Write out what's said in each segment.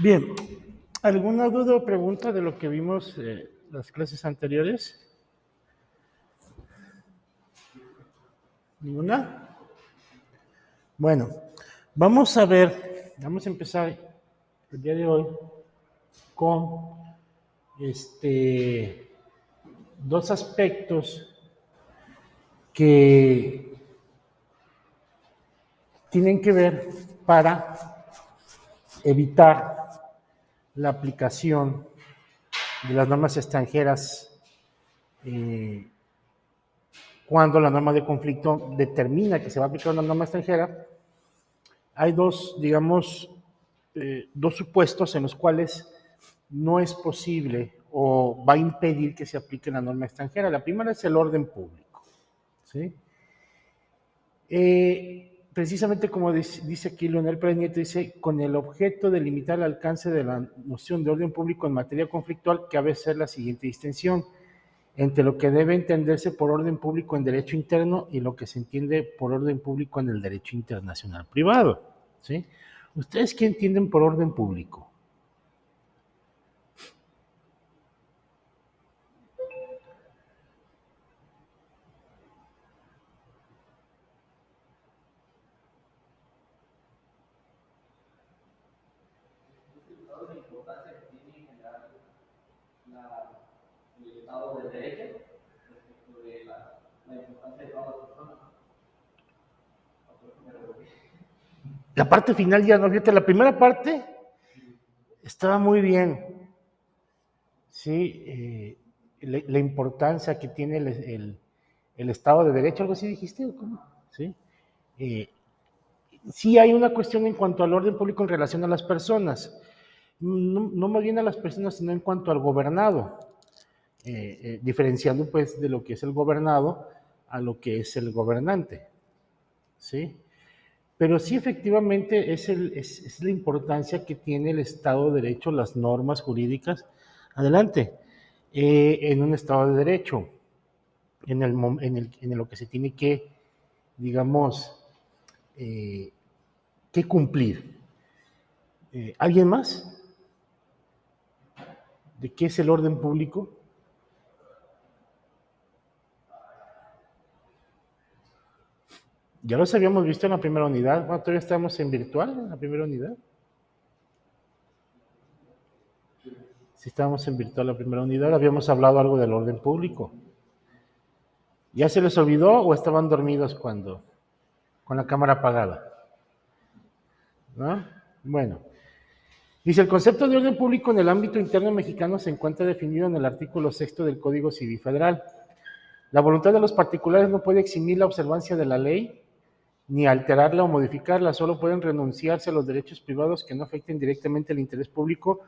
Bien, ¿alguna duda o pregunta de lo que vimos las clases anteriores? ¿Ninguna? Bueno, vamos a empezar el día de hoy con dos aspectos que tienen que ver para evitar la aplicación de las normas extranjeras cuando la norma de conflicto determina que se va a aplicar una norma extranjera. Hay dos, digamos, dos supuestos en los cuales no es posible o va a impedir que se aplique la norma extranjera. La primera es el orden público, ¿sí? Precisamente como dice aquí Leonel Pérez Nieto, dice, con el objeto de limitar el alcance de la noción de orden público en materia conflictual, cabe hacer la siguiente distinción entre lo que debe entenderse por orden público en derecho interno y lo que se entiende por orden público en el derecho internacional privado, ¿sí? ¿Ustedes qué entienden por orden público? La parte final ya no, fíjate, la primera parte estaba muy bien, ¿sí? La importancia que tiene el Estado de Derecho, algo así dijiste, ¿o cómo? ¿Sí? Eh, sí hay una cuestión en cuanto al orden público en relación a las personas, no más bien a las personas, sino en cuanto al gobernado, diferenciando pues de lo que es el gobernado a lo que es el gobernante, ¿sí? Pero sí, efectivamente, es la importancia que tiene el Estado de Derecho, las normas jurídicas, adelante, en un Estado de Derecho, en lo que se tiene que, digamos, eh, que cumplir. ¿Alguien más? ¿De qué es el orden público? Ya los habíamos visto en la primera unidad, bueno, todavía estamos en virtual en la primera unidad. Si estábamos en virtual la primera unidad, habíamos hablado algo del orden público. ¿Ya se les olvidó o estaban dormidos cuando, con la cámara apagada? ¿No? Bueno, dice, el concepto de orden público en el ámbito interno mexicano se encuentra definido en el artículo 6 del Código Civil Federal. La voluntad de los particulares no puede eximir la observancia de la ley, ni alterarla o modificarla, solo pueden renunciarse a los derechos privados que no afecten directamente el interés público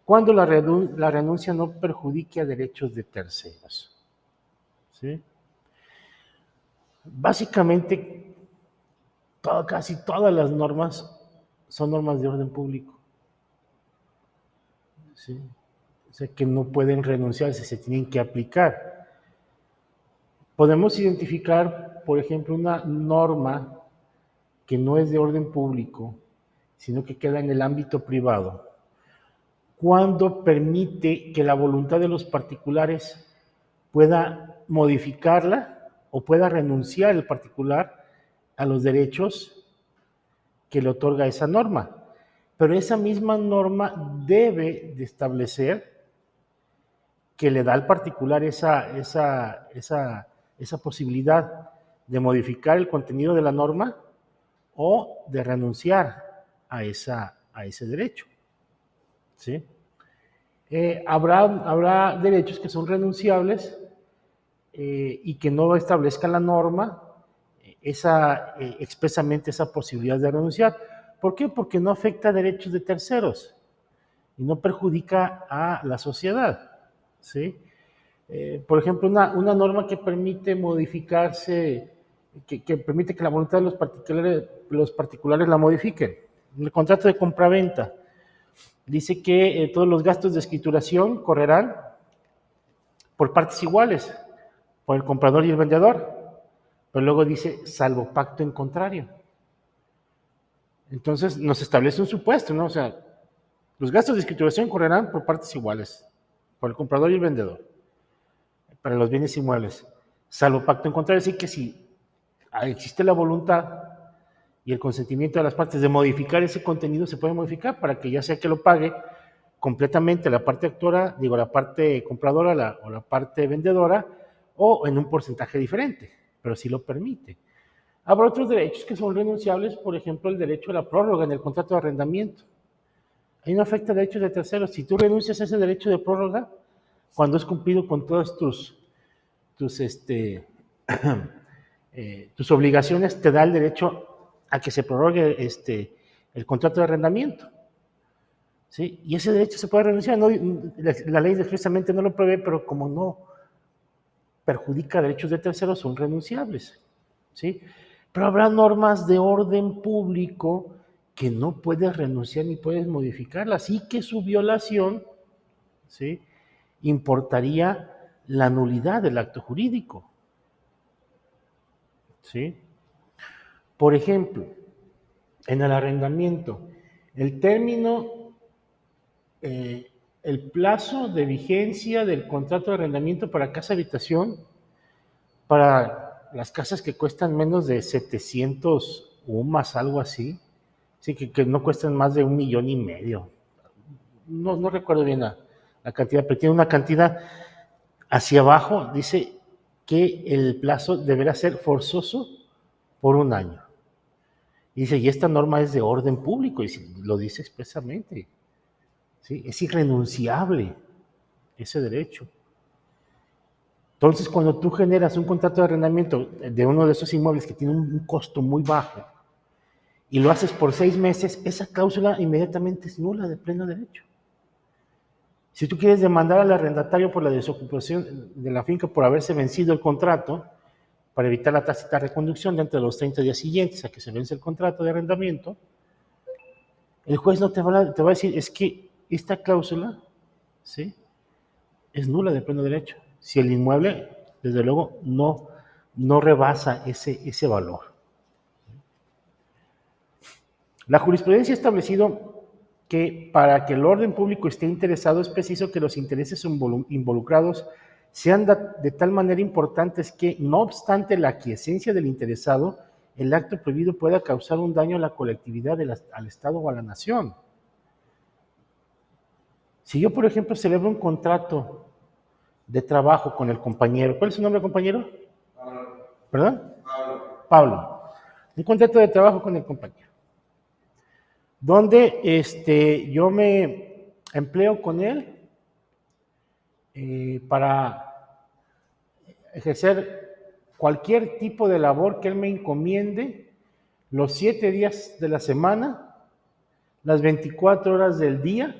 cuando la renuncia no perjudique a derechos de terceros. ¿Sí? Básicamente, casi todas las normas son normas de orden público. ¿Sí? O sea, que no pueden renunciarse, se tienen que aplicar. Podemos identificar, por ejemplo, una norma que no es de orden público, sino que queda en el ámbito privado, cuando permite que la voluntad de los particulares pueda modificarla o pueda renunciar el particular a los derechos que le otorga esa norma. Pero esa misma norma debe de establecer que le da al particular esa posibilidad de modificar el contenido de la norma o de renunciar a ese derecho. ¿Sí? Habrá derechos que son renunciables y que no establezca la norma expresamente esa posibilidad de renunciar. ¿Por qué? Porque no afecta a derechos de terceros y no perjudica a la sociedad. ¿Sí? Por ejemplo, una norma que permite modificarse, que permite que la voluntad de los particulares la modifiquen. En el contrato de compraventa dice que todos los gastos de escrituración correrán por partes iguales, por el comprador y el vendedor, pero luego dice salvo pacto en contrario. Entonces nos establece un supuesto, ¿no? O sea, Los gastos de escrituración correrán por partes iguales, por el comprador y el vendedor, para los bienes inmuebles, salvo pacto en contrario, es decir, que si existe la voluntad y el consentimiento de las partes de modificar ese contenido, se puede modificar para que ya sea que lo pague completamente la parte actora, digo, la parte compradora o la parte vendedora, o en un porcentaje diferente, pero sí lo permite. Habrá otros derechos que son renunciables, por ejemplo, el derecho a la prórroga en el contrato de arrendamiento. Ahí no afecta derechos de terceros. Si tú renuncias a ese derecho de prórroga, cuando has cumplido con todas tus, tus obligaciones, te da el derecho a que se prorrogue el contrato de arrendamiento. ¿Sí? Y ese derecho se puede renunciar. No, la ley expresamente no lo prevé, pero como no perjudica derechos de terceros, son renunciables. ¿Sí? Pero habrá normas de orden público que no puedes renunciar ni puedes modificarlas y que su violación, ¿sí?, importaría la nulidad del acto jurídico. ¿Sí? Por ejemplo, en el arrendamiento, el término, el plazo de vigencia del contrato de arrendamiento para casa-habitación, para las casas que cuestan menos de 700 UMAS, algo así, sí, que no cuestan más de 1,5 millones. No recuerdo bien la cantidad, pero tiene una cantidad hacia abajo, dice que el plazo deberá ser forzoso por 1 año. Y dice, y esta norma es de orden público, y lo dice expresamente. ¿Sí? Es irrenunciable ese derecho. Entonces, cuando tú generas un contrato de arrendamiento de uno de esos inmuebles que tiene un costo muy bajo y lo haces por 6 meses, esa cláusula inmediatamente es nula de pleno derecho. Si tú quieres demandar al arrendatario por la desocupación de la finca por haberse vencido el contrato, para evitar la tácita reconducción dentro de los 30 días siguientes a que se vence el contrato de arrendamiento, el juez no te va a decir, es que esta cláusula, ¿sí?, es nula de pleno derecho. Si el inmueble, desde luego, no rebasa ese valor. La jurisprudencia ha establecido que para que el orden público esté interesado es preciso que los intereses involucrados sean de tal manera importantes que, no obstante la aquiescencia del interesado, el acto prohibido pueda causar un daño a la colectividad, al Estado o a la nación. Si yo, por ejemplo, celebro un contrato de trabajo con el compañero, ¿cuál es su nombre, compañero? Pablo. ¿Perdón? Pablo. Un contrato de trabajo con el compañero, donde yo me empleo con él para ejercer cualquier tipo de labor que él me encomiende los 7 días de la semana, las 24 horas del día,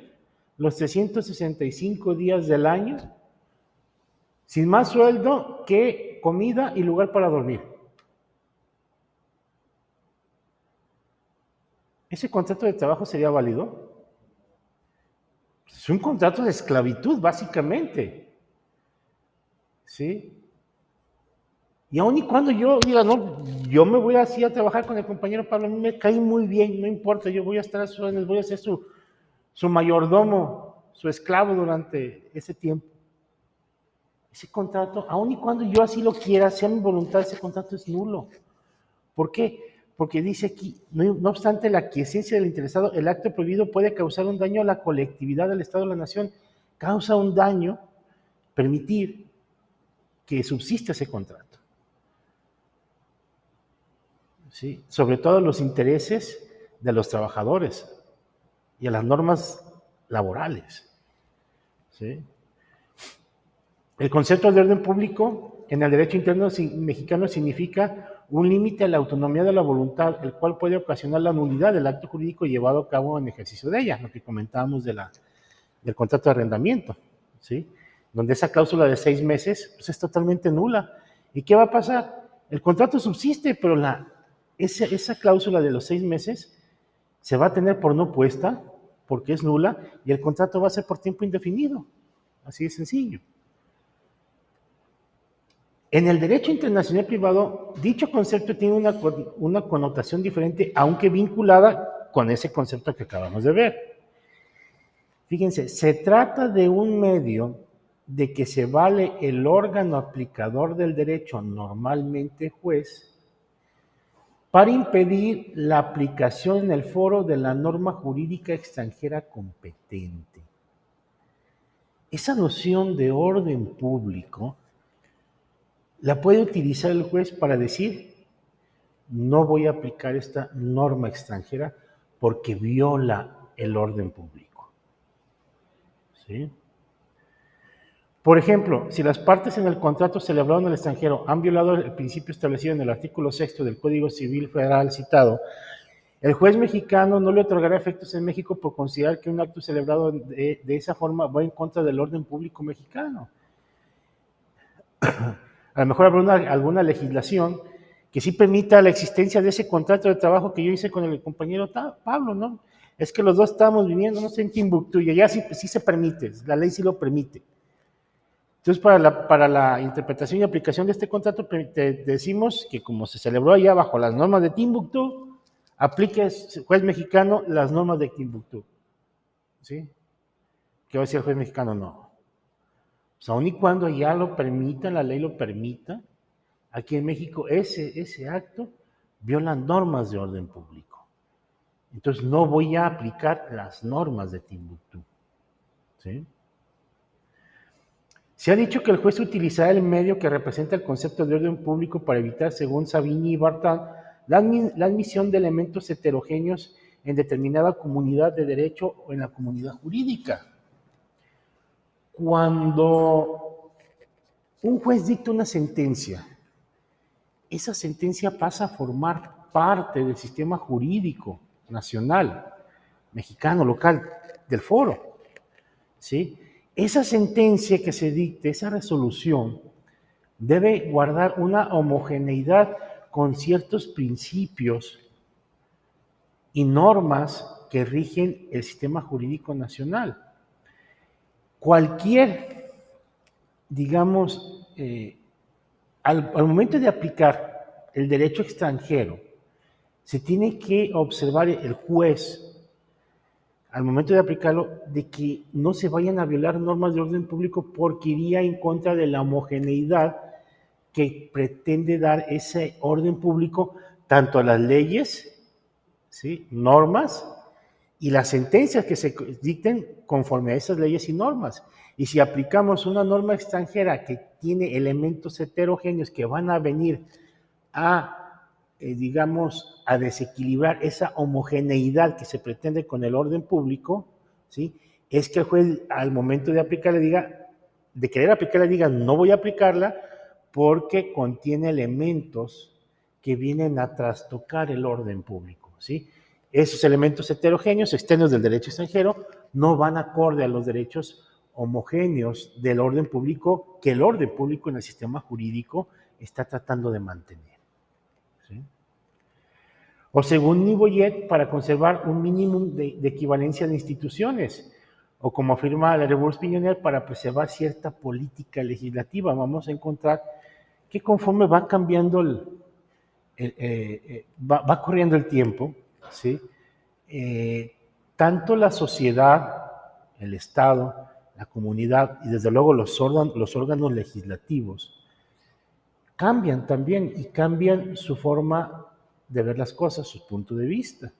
los 365 días del año, sin más sueldo que comida y lugar para dormir. ¿Ese contrato de trabajo sería válido? Es un contrato de esclavitud, básicamente. ¿Sí? Y aun y cuando yo diga, no, yo me voy así a trabajar con el compañero Pablo, a mí me cae muy bien, no importa, yo voy a estar a sus órdenes, voy a ser su mayordomo, su esclavo durante ese tiempo. Ese contrato, aun y cuando yo así lo quiera, sea mi voluntad, ese contrato es nulo. ¿Por qué? Porque dice aquí, no obstante la aquiescencia del interesado, el acto prohibido puede causar un daño a la colectividad, al Estado, a la nación. Causa un daño permitir que subsista ese contrato. ¿Sí? Sobre todo los intereses de los trabajadores y a las normas laborales. ¿Sí? El concepto de orden público en el derecho interno mexicano significa un límite a la autonomía de la voluntad, el cual puede ocasionar la nulidad del acto jurídico llevado a cabo en ejercicio de ella, lo que comentábamos del contrato de arrendamiento, ¿sí? Donde esa cláusula de 6 meses pues, es totalmente nula. ¿Y qué va a pasar? El contrato subsiste, pero esa cláusula de los 6 meses se va a tener por no puesta, porque es nula, y el contrato va a ser por tiempo indefinido. Así de sencillo. En el derecho internacional privado, dicho concepto tiene una connotación diferente, aunque vinculada con ese concepto que acabamos de ver. Fíjense, se trata de un medio de que se vale el órgano aplicador del derecho, normalmente juez, para impedir la aplicación en el foro de la norma jurídica extranjera competente. Esa noción de orden público la puede utilizar el juez para decir, no voy a aplicar esta norma extranjera porque viola el orden público. ¿Sí? Por ejemplo, si las partes en el contrato celebrado en el extranjero han violado el principio establecido en el artículo 6 del Código Civil Federal citado, el juez mexicano no le otorgará efectos en México por considerar que un acto celebrado de esa forma va en contra del orden público mexicano. A lo mejor habrá alguna legislación que sí permita la existencia de ese contrato de trabajo que yo hice con el compañero Pablo, ¿no? Es que los dos estábamos viviendo, no sé, en Timbuktu, y allá sí se permite, la ley sí lo permite. Entonces, para la interpretación y aplicación de este contrato, te decimos que como se celebró allá bajo las normas de Timbuktu, aplique, juez mexicano, las normas de Timbuktu. ¿Sí? ¿Qué va a decir el juez mexicano? No. O sea, aun y cuando ya lo permita, la ley lo permita, aquí en México ese acto viola normas de orden público. Entonces, no voy a aplicar las normas de Timbuktu. ¿Sí? Se ha dicho que el juez utilizará el medio que representa el concepto de orden público para evitar, según Savigny y Bartan, la admisión de elementos heterogéneos en determinada comunidad de derecho o en la comunidad jurídica. Cuando un juez dicta una sentencia, esa sentencia pasa a formar parte del sistema jurídico nacional, mexicano, local, del foro. ¿Sí? Esa sentencia que se dicte, esa resolución, debe guardar una homogeneidad con ciertos principios y normas que rigen el sistema jurídico nacional. Cualquier, digamos, al momento de aplicar el derecho extranjero, se tiene que observar el juez, al momento de aplicarlo, de que no se vayan a violar normas de orden público porque iría en contra de la homogeneidad que pretende dar ese orden público tanto a las leyes, ¿sí?, normas, y las sentencias que se dicten conforme a esas leyes y normas. Y si aplicamos una norma extranjera que tiene elementos heterogéneos que van a venir a, digamos, a desequilibrar esa homogeneidad que se pretende con el orden público, ¿sí?, es que el juez al momento de aplicarla diga, de querer aplicarla diga, no voy a aplicarla porque contiene elementos que vienen a trastocar el orden público, ¿sí? Esos elementos heterogéneos, externos del derecho extranjero, no van acorde a los derechos homogéneos del orden público que el orden público en el sistema jurídico está tratando de mantener. ¿Sí? O según Niboyet, para conservar un mínimo de equivalencia de instituciones, o como afirma la Revers Piñoner, para preservar cierta política legislativa. Vamos a encontrar que conforme va cambiando va corriendo el tiempo, ¿sí? Tanto la sociedad, el Estado, la comunidad y desde luego los órganos legislativos cambian también y cambian su forma de ver las cosas, su punto de vista.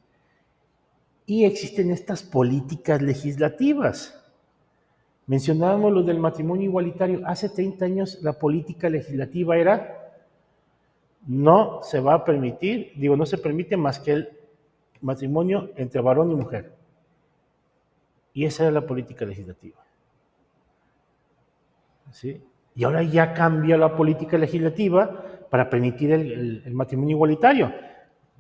Y existen estas políticas legislativas. Mencionábamos lo del matrimonio igualitario. Hace 30 años la política legislativa era no se va a permitir, no se permite más que el matrimonio entre varón y mujer. Y esa era la política legislativa. ¿Sí? Y ahora ya cambia la política legislativa para permitir el matrimonio igualitario.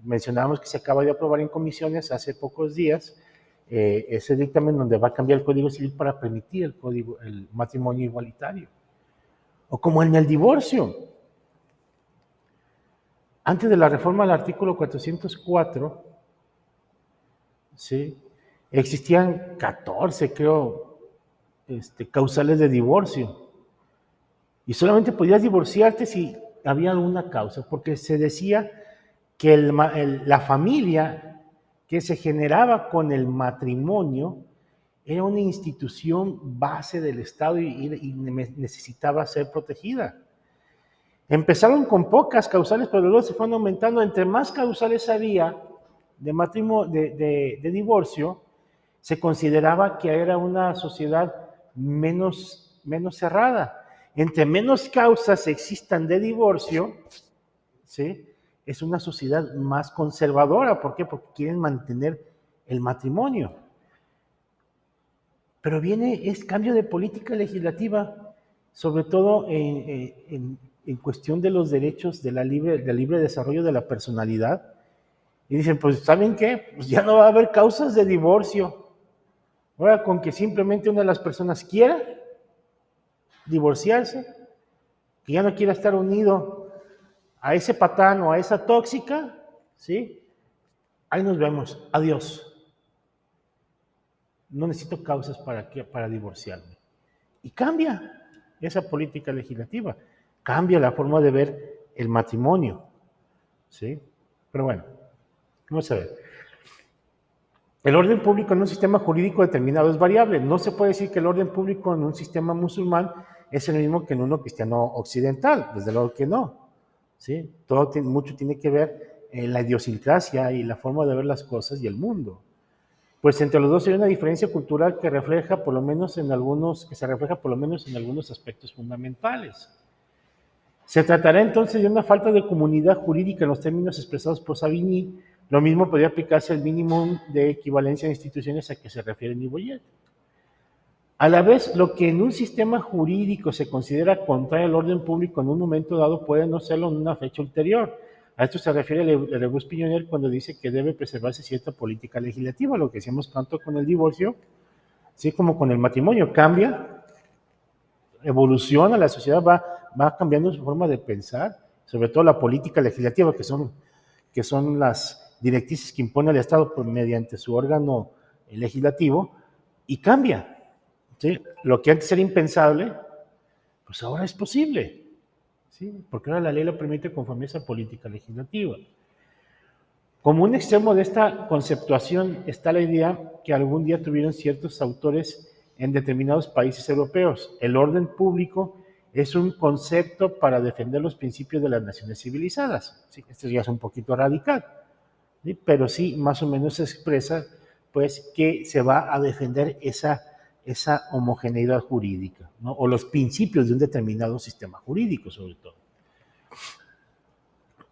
Mencionábamos que se acaba de aprobar en comisiones hace pocos días ese dictamen donde va a cambiar el Código Civil para permitir el matrimonio igualitario. O como en el divorcio. Antes de la reforma del artículo 404, ¿sí?, existían 14, creo, causales de divorcio. Y solamente podías divorciarte si había alguna causa, porque se decía que la familia que se generaba con el matrimonio era una institución base del Estado y necesitaba ser protegida. Empezaron con pocas causales, pero luego se fueron aumentando. Entre más causales había de divorcio, se consideraba que era una sociedad menos cerrada. Entre menos causas existan de divorcio, ¿sí?, es una sociedad más conservadora. ¿Por qué? Porque quieren mantener el matrimonio. Pero es cambio de política legislativa, sobre todo en cuestión de los derechos del libre desarrollo de la personalidad. Y dicen, pues, ¿saben qué? Pues ya no va a haber causas de divorcio. Ahora, con que simplemente una de las personas quiera divorciarse, que ya no quiera estar unido a ese patán o a esa tóxica, ¿sí? Ahí nos vemos. Adiós. No necesito causas para divorciarme. Y cambia esa política legislativa, cambia la forma de ver el matrimonio, ¿sí? Pero bueno, vamos a ver. El orden público en un sistema jurídico determinado es variable. No se puede decir que el orden público en un sistema musulmán es el mismo que en uno cristiano occidental, desde luego que no, ¿sí? Mucho tiene que ver en la idiosincrasia y la forma de ver las cosas y el mundo. Pues entre los dos hay una diferencia cultural que se refleja por lo menos en algunos aspectos fundamentales. Se tratará entonces de una falta de comunidad jurídica en los términos expresados por Savigny. Lo mismo podría aplicarse al mínimo de equivalencia de instituciones a que se refiere Niboyet. A la vez, lo que en un sistema jurídico se considera contrario al orden público en un momento dado puede no serlo en una fecha ulterior. A esto se refiere Lebus Piñoner cuando dice que debe preservarse cierta política legislativa, lo que decíamos tanto con el divorcio, así como con el matrimonio. Cambia, evoluciona, la sociedad va cambiando su forma de pensar, sobre todo la política legislativa, que son las directrices que impone el Estado mediante su órgano legislativo, y cambia. ¿Sí? Lo que antes era impensable, pues ahora es posible, ¿sí? Porque ahora la ley lo permite conforme a esa política legislativa. Como un extremo de esta conceptuación está la idea que algún día tuvieron ciertos autores en determinados países europeos. El orden público es un concepto para defender los principios de las naciones civilizadas. Sí, esto ya es un poquito radical, ¿sí? Pero sí, más o menos se expresa pues que se va a defender esa homogeneidad jurídica, ¿no? O los principios de un determinado sistema jurídico, sobre todo.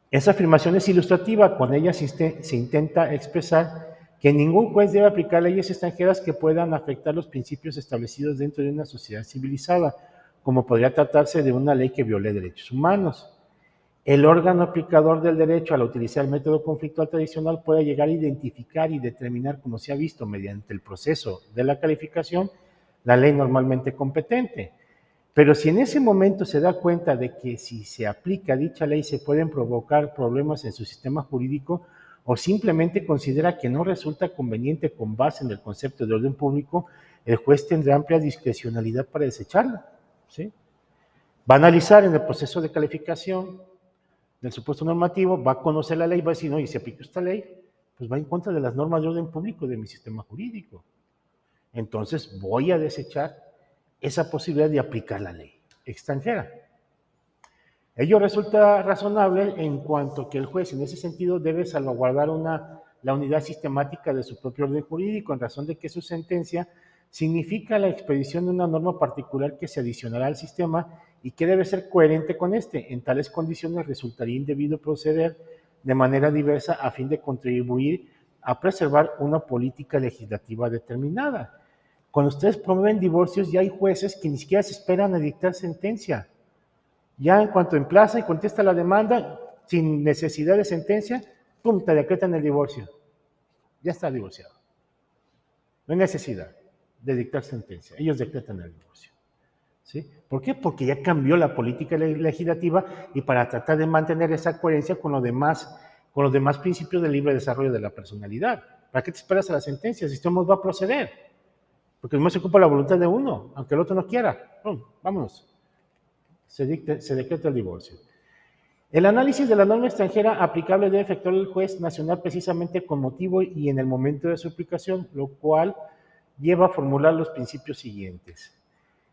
Esa afirmación es ilustrativa. Con ella se intenta expresar que ningún juez debe aplicar leyes extranjeras que puedan afectar los principios establecidos dentro de una sociedad civilizada, como podría tratarse de una ley que viole derechos humanos. El órgano aplicador del derecho, al utilizar el método conflictual tradicional, puede llegar a identificar y determinar, como se ha visto mediante el proceso de la calificación, la ley normalmente competente. Pero si en ese momento se da cuenta de que si se aplica dicha ley se pueden provocar problemas en su sistema jurídico, o simplemente considera que no resulta conveniente con base en el concepto de orden público, el juez tendrá amplia discrecionalidad para desecharla, ¿sí? Va a analizar en el proceso de calificación del supuesto normativo, va a conocer la ley, va a decir, no, y si aplico esta ley, pues va en contra de las normas de orden público de mi sistema jurídico. Entonces voy a desechar esa posibilidad de aplicar la ley extranjera. Ello resulta razonable en cuanto que el juez en ese sentido debe salvaguardar la unidad sistemática de su propio orden jurídico, en razón de que su sentencia significa la expedición de una norma particular que se adicionará al sistema y que debe ser coherente con este. En tales condiciones resultaría indebido proceder de manera diversa a fin de contribuir a preservar una política legislativa determinada. Cuando ustedes promueven divorcios, ya hay jueces que ni siquiera se esperan a dictar sentencia. Ya en cuanto emplaza y contesta la demanda, sin necesidad de sentencia, ¡pum!, te decretan el divorcio. Ya está divorciado. No hay necesidad de dictar sentencia. Ellos decretan el divorcio. ¿Sí? ¿Por qué? Porque ya cambió la política legislativa y para tratar de mantener esa coherencia con los demás principios del libre desarrollo de la personalidad. ¿Para qué te esperas a la sentencia? El sistema va a proceder. Porque no se ocupa la voluntad de uno, aunque el otro no quiera. ¡Pum!, vámonos. Se decreta el divorcio. El análisis de la norma extranjera aplicable debe efectuar el juez nacional precisamente con motivo y en el momento de su aplicación, lo cual lleva a formular los principios siguientes.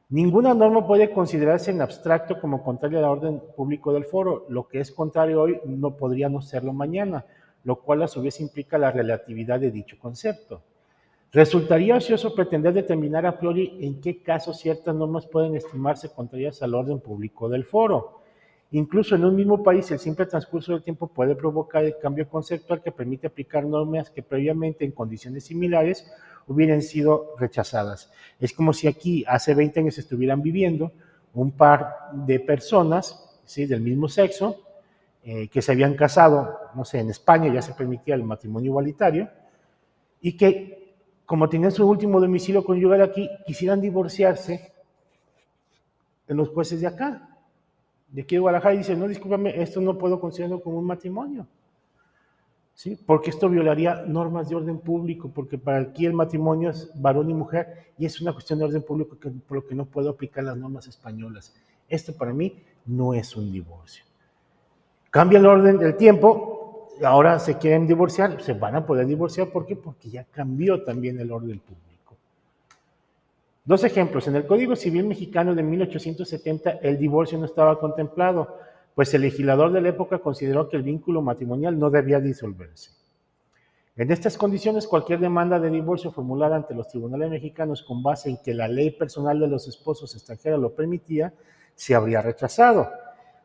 Ninguna norma puede considerarse en abstracto como contraria al orden público del foro. Lo que es contrario hoy no podría no serlo mañana, lo cual a su vez implica la relatividad de dicho concepto. Resultaría ocioso pretender determinar a priori en qué casos ciertas normas pueden estimarse contrarias al orden público del foro. Incluso en un mismo país, el simple transcurso del tiempo puede provocar el cambio conceptual que permite aplicar normas que previamente en condiciones similares hubieran sido rechazadas. Es como si aquí hace 20 años estuvieran viviendo un par de personas, ¿sí?, del mismo sexo, que se habían casado, no sé, en España ya se permitía el matrimonio igualitario, y que, como tenían su último domicilio conyugal aquí, quisieran divorciarse en los jueces de acá, de aquí de Guadalajara, y dicen, no, discúlpame, esto no puedo considerarlo como un matrimonio, ¿sí? Porque esto violaría normas de orden público, porque para aquí el matrimonio es varón y mujer, y es una cuestión de orden público por lo que no puedo aplicar las normas españolas. Esto para mí no es un divorcio. Cambia el orden del tiempo, ahora se quieren divorciar, se van a poder divorciar, ¿por qué? Porque ya cambió también el orden público. Dos ejemplos. En el Código Civil Mexicano de 1870, el divorcio no estaba contemplado, pues el legislador de la época consideró que el vínculo matrimonial no debía disolverse. En estas condiciones, cualquier demanda de divorcio formulada ante los tribunales mexicanos con base en que la ley personal de los esposos extranjeros lo permitía, se habría rechazado.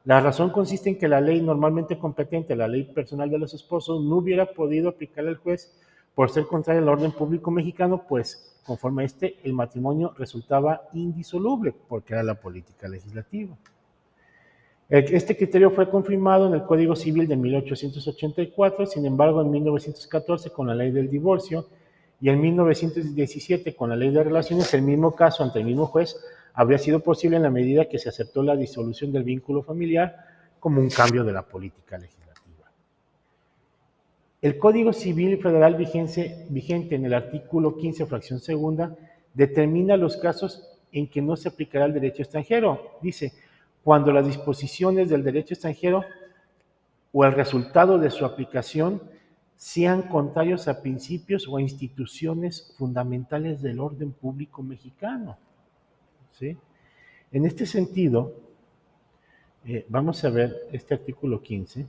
La razón consiste en que la ley normalmente competente, la ley personal de los esposos, no hubiera podido aplicar al juez por ser contraria al orden público mexicano, pues, conforme a el matrimonio resultaba indisoluble, porque era la política legislativa. Este criterio fue confirmado en el Código Civil de 1884, sin embargo, en 1914 con la Ley del Divorcio y en 1917 con la Ley de Relaciones, el mismo caso ante el mismo juez habría sido posible en la medida que se aceptó la disolución del vínculo familiar como un cambio de la política legislativa. El Código Civil Federal vigente en el artículo 15, fracción segunda, determina los casos en que no se aplicará el derecho extranjero. Dice, cuando las disposiciones del derecho extranjero o el resultado de su aplicación sean contrarios a principios o a instituciones fundamentales del orden público mexicano. ¿Sí? En este sentido, vamos a ver este artículo 15.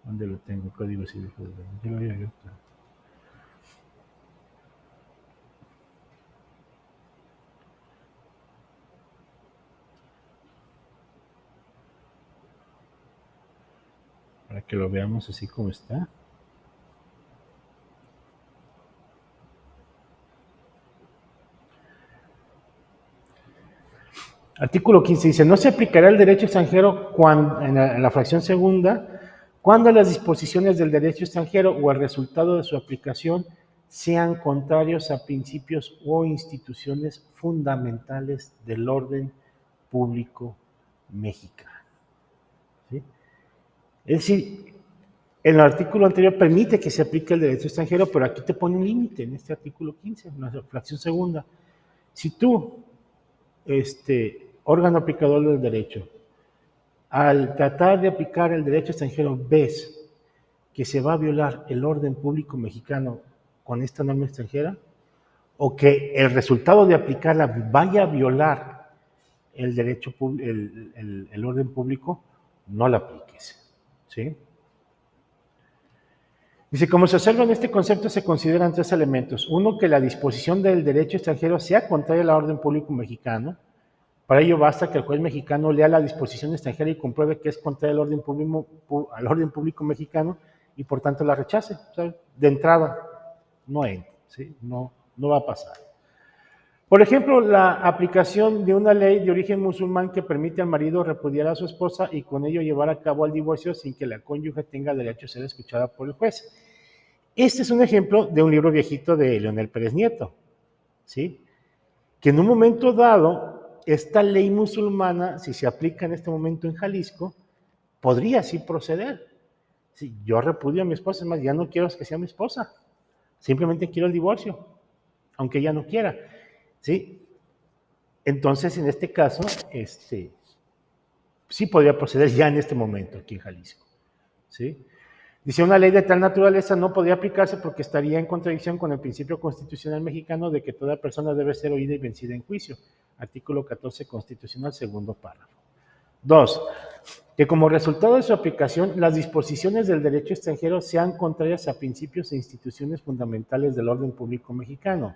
¿Dónde lo tengo? Código Civil Federal. Yo lo había abierto. Para que lo veamos así como está. Artículo 15 dice, no se aplicará el derecho extranjero en la fracción segunda, cuando las disposiciones del derecho extranjero o el resultado de su aplicación sean contrarios a principios o instituciones fundamentales del orden público mexicano. ¿Sí? Es decir, el artículo anterior permite que se aplique el derecho extranjero, pero aquí te pone un límite en este artículo 15, en la fracción segunda. Si tú, órgano aplicador del derecho, al tratar de aplicar el derecho extranjero ves que se va a violar el orden público mexicano con esta norma extranjera, o que el resultado de aplicarla vaya a violar el derecho, el orden público, no la apliques. ¿Sí? Dice, como se observa en este concepto, se consideran tres elementos. Uno, que la disposición del derecho extranjero sea contraria al orden público mexicano. Para ello basta que el juez mexicano lea la disposición extranjera y compruebe que es contraria al orden público mexicano y por tanto la rechace. O sea, de entrada, no entra, ¿sí? No va a pasar. Por ejemplo, la aplicación de una ley de origen musulmán que permite al marido repudiar a su esposa y con ello llevar a cabo el divorcio sin que la cónyuge tenga derecho a ser escuchada por el juez. Este es un ejemplo de un libro viejito de Leonel Pérez Nieto, ¿sí? Que en un momento dado, esta ley musulmana, si se aplica en este momento en Jalisco, podría así proceder. Sí, yo repudio a mi esposa, es más, ya no quiero que sea mi esposa, simplemente quiero el divorcio, aunque ella no quiera. ¿Sí? Entonces, en este caso, sí podría proceder ya en este momento aquí en Jalisco. ¿Sí? Dice, una ley de tal naturaleza no podría aplicarse porque estaría en contradicción con el principio constitucional mexicano de que toda persona debe ser oída y vencida en juicio. Artículo 14 constitucional, segundo párrafo. 2. Que como resultado de su aplicación, las disposiciones del derecho extranjero sean contrarias a principios e instituciones fundamentales del orden público mexicano.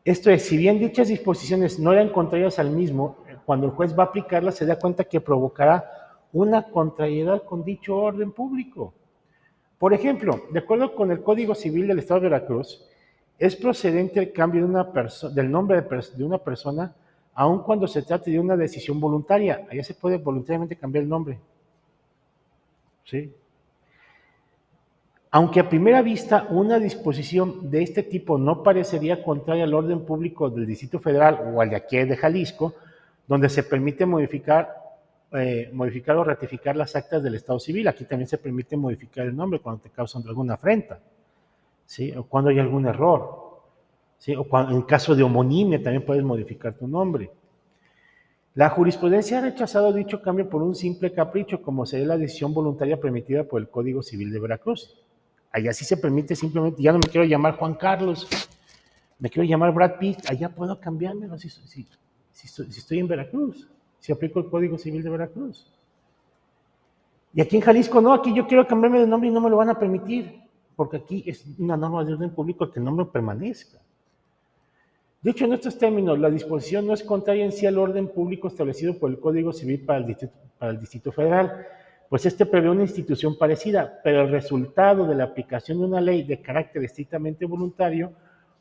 Esto es, si bien dichas disposiciones no eran contrarias al mismo, cuando el juez va a aplicarlas se da cuenta que provocará una contrariedad con dicho orden público. Por ejemplo, de acuerdo con el Código Civil del Estado de Veracruz, es procedente el cambio del nombre de una persona, aun cuando se trate de una decisión voluntaria. Allá se puede voluntariamente cambiar el nombre. ¿Sí? Aunque a primera vista una disposición de este tipo no parecería contraria al orden público del Distrito Federal o al de aquí de Jalisco, donde se permite modificar o ratificar las actas del Estado Civil. Aquí también se permite modificar el nombre cuando te causan alguna afrenta, ¿sí? O cuando hay algún error, ¿sí? O cuando, en caso de homonimia también puedes modificar tu nombre. La jurisprudencia ha rechazado dicho cambio por un simple capricho, como sería la decisión voluntaria permitida por el Código Civil de Veracruz. Allá sí se permite simplemente, ya no me quiero llamar Juan Carlos, me quiero llamar Brad Pitt, allá puedo cambiármelo si estoy en Veracruz, si aplico el Código Civil de Veracruz. Y aquí en Jalisco no, aquí yo quiero cambiarme de nombre y no me lo van a permitir, porque aquí es una norma de orden público que el nombre permanezca. Dicho en estos términos, la disposición no es contraria en sí al orden público establecido por el Código Civil para el Distrito Federal, pues este prevé una institución parecida, pero el resultado de la aplicación de una ley de carácter estrictamente voluntario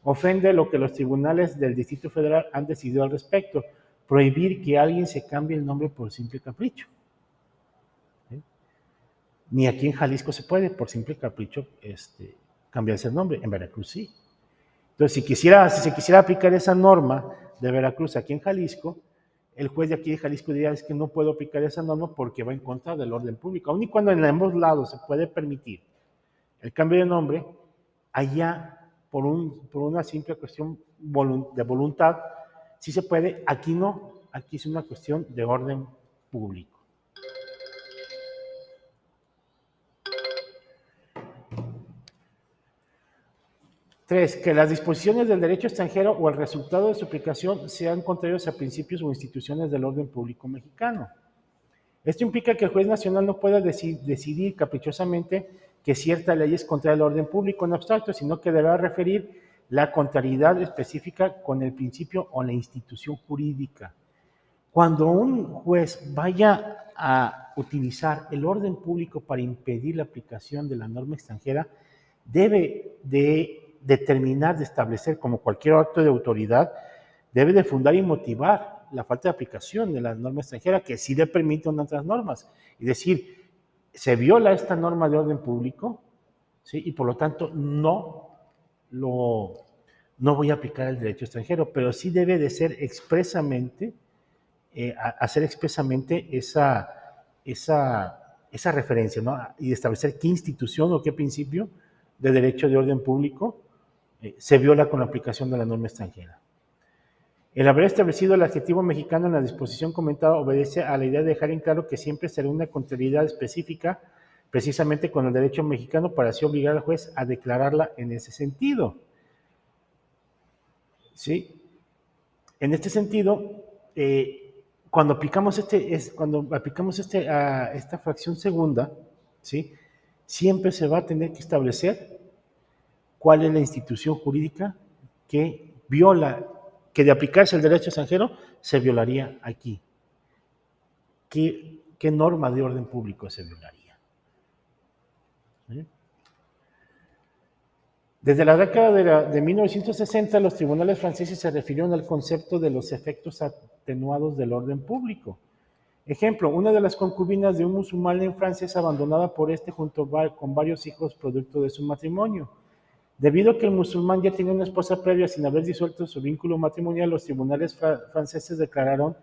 ofende lo que los tribunales del Distrito Federal han decidido al respecto, prohibir que alguien se cambie el nombre por simple capricho. ¿Sí? Ni aquí en Jalisco se puede, por simple capricho, cambiarse el nombre. En Veracruz sí. Entonces, si se quisiera aplicar esa norma de Veracruz aquí en Jalisco, el juez de aquí de Jalisco diría, es que no puedo aplicar esa norma porque va en contra del orden público. Aun y cuando en ambos lados se puede permitir el cambio de nombre, allá, por una simple cuestión de voluntad, sí se puede, aquí no, aquí es una cuestión de orden público. Tres, que las disposiciones del derecho extranjero o el resultado de su aplicación sean contrarios a principios o instituciones del orden público mexicano. Esto implica que el juez nacional no pueda decidir caprichosamente que cierta ley es contraria al orden público en abstracto, sino que deberá referir la contrariedad específica con el principio o la institución jurídica. Cuando un juez vaya a utilizar el orden público para impedir la aplicación de la norma extranjera, debe de determinar, de establecer, como cualquier acto de autoridad, debe de fundar y motivar la falta de aplicación de la norma extranjera, que sí le permiten otras normas. Y decir, se viola esta norma de orden público, ¿sí? Y por lo tanto no voy a aplicar el derecho extranjero, pero sí debe de ser expresamente, hacer expresamente esa referencia, ¿no? Y establecer qué institución o qué principio de derecho de orden público se viola con la aplicación de la norma extranjera. El haber establecido el adjetivo mexicano en la disposición comentada obedece a la idea de dejar en claro que siempre será una contrariedad específica precisamente con el derecho mexicano para así obligar al juez a declararla en ese sentido. ¿Sí? En este sentido, cuando aplicamos esta fracción segunda, ¿sí? Siempre se va a tener que establecer cuál es la institución jurídica que viola, que de aplicarse el derecho extranjero se violaría aquí. ¿Qué norma de orden público se violaría? ¿Sí? Desde la década de 1960, los tribunales franceses se refirieron al concepto de los efectos atenuados del orden público. Ejemplo, una de las concubinas de un musulmán en Francia es abandonada por junto con varios hijos producto de su matrimonio. Debido a que el musulmán ya tenía una esposa previa sin haber disuelto su vínculo matrimonial, los tribunales franceses declararon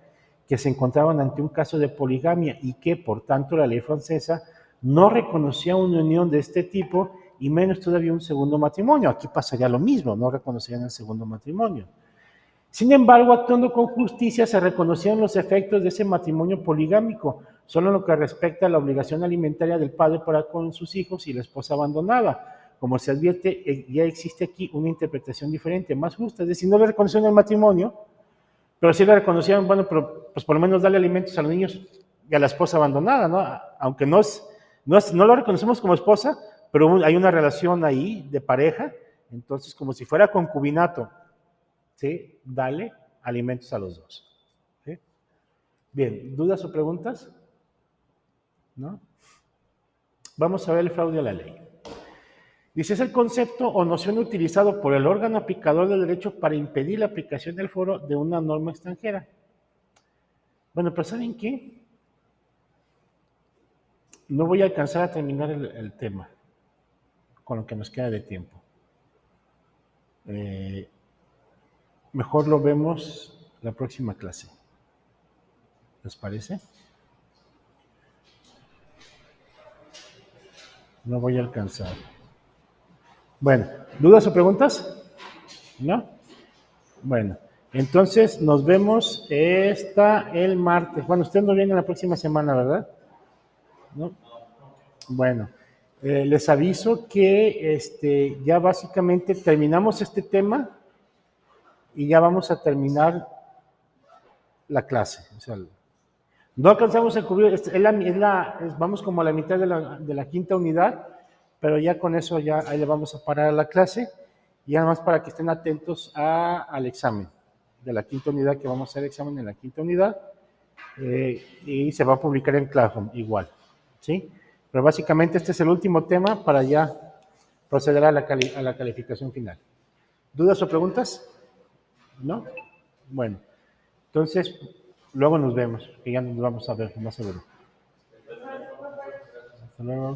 que se encontraban ante un caso de poligamia y que, por tanto, la ley francesa no reconocía una unión de este tipo y menos todavía un segundo matrimonio. Aquí pasaría lo mismo, no reconocerían el segundo matrimonio. Sin embargo, actuando con justicia, se reconocieron los efectos de ese matrimonio poligámico, solo en lo que respecta a la obligación alimentaria del padre para con sus hijos y la esposa abandonada. Como se advierte, ya existe aquí una interpretación diferente, más justa, es decir, no le reconocieron el matrimonio, pero sí le reconocieron, bueno, pero pues por lo menos darle alimentos a los niños y a la esposa abandonada, ¿no? Aunque no lo reconocemos como esposa, pero hay una relación ahí de pareja, entonces como si fuera concubinato, ¿sí? Dale alimentos a los dos. ¿Sí? Bien, ¿dudas o preguntas? ¿No? Vamos a ver el fraude a la ley. Dice, es el concepto o noción utilizado por el órgano aplicador del derecho para impedir la aplicación del foro de una norma extranjera. Bueno, pero ¿saben qué? No voy a alcanzar a terminar el tema con lo que nos queda de tiempo. Mejor lo vemos la próxima clase. ¿Les parece? No voy a alcanzar. Bueno, ¿dudas o preguntas? ¿No? Bueno, entonces nos vemos el martes. Bueno, usted no viene la próxima semana, ¿verdad? ¿No? Bueno, les aviso que ya básicamente terminamos este tema y ya vamos a terminar la clase. O sea, no alcanzamos a cubrir, vamos como a la mitad de la quinta unidad, pero ya con eso ya ahí le vamos a parar a la clase y además para que estén atentos al examen de la quinta unidad, que vamos a hacer examen en la quinta unidad y se va a publicar en Classroom igual, ¿sí? Pero básicamente este es el último tema para ya proceder a la calificación final. ¿Dudas o preguntas? ¿No? Bueno, entonces luego nos vemos, que ya nos vamos a ver más seguro. Hasta luego.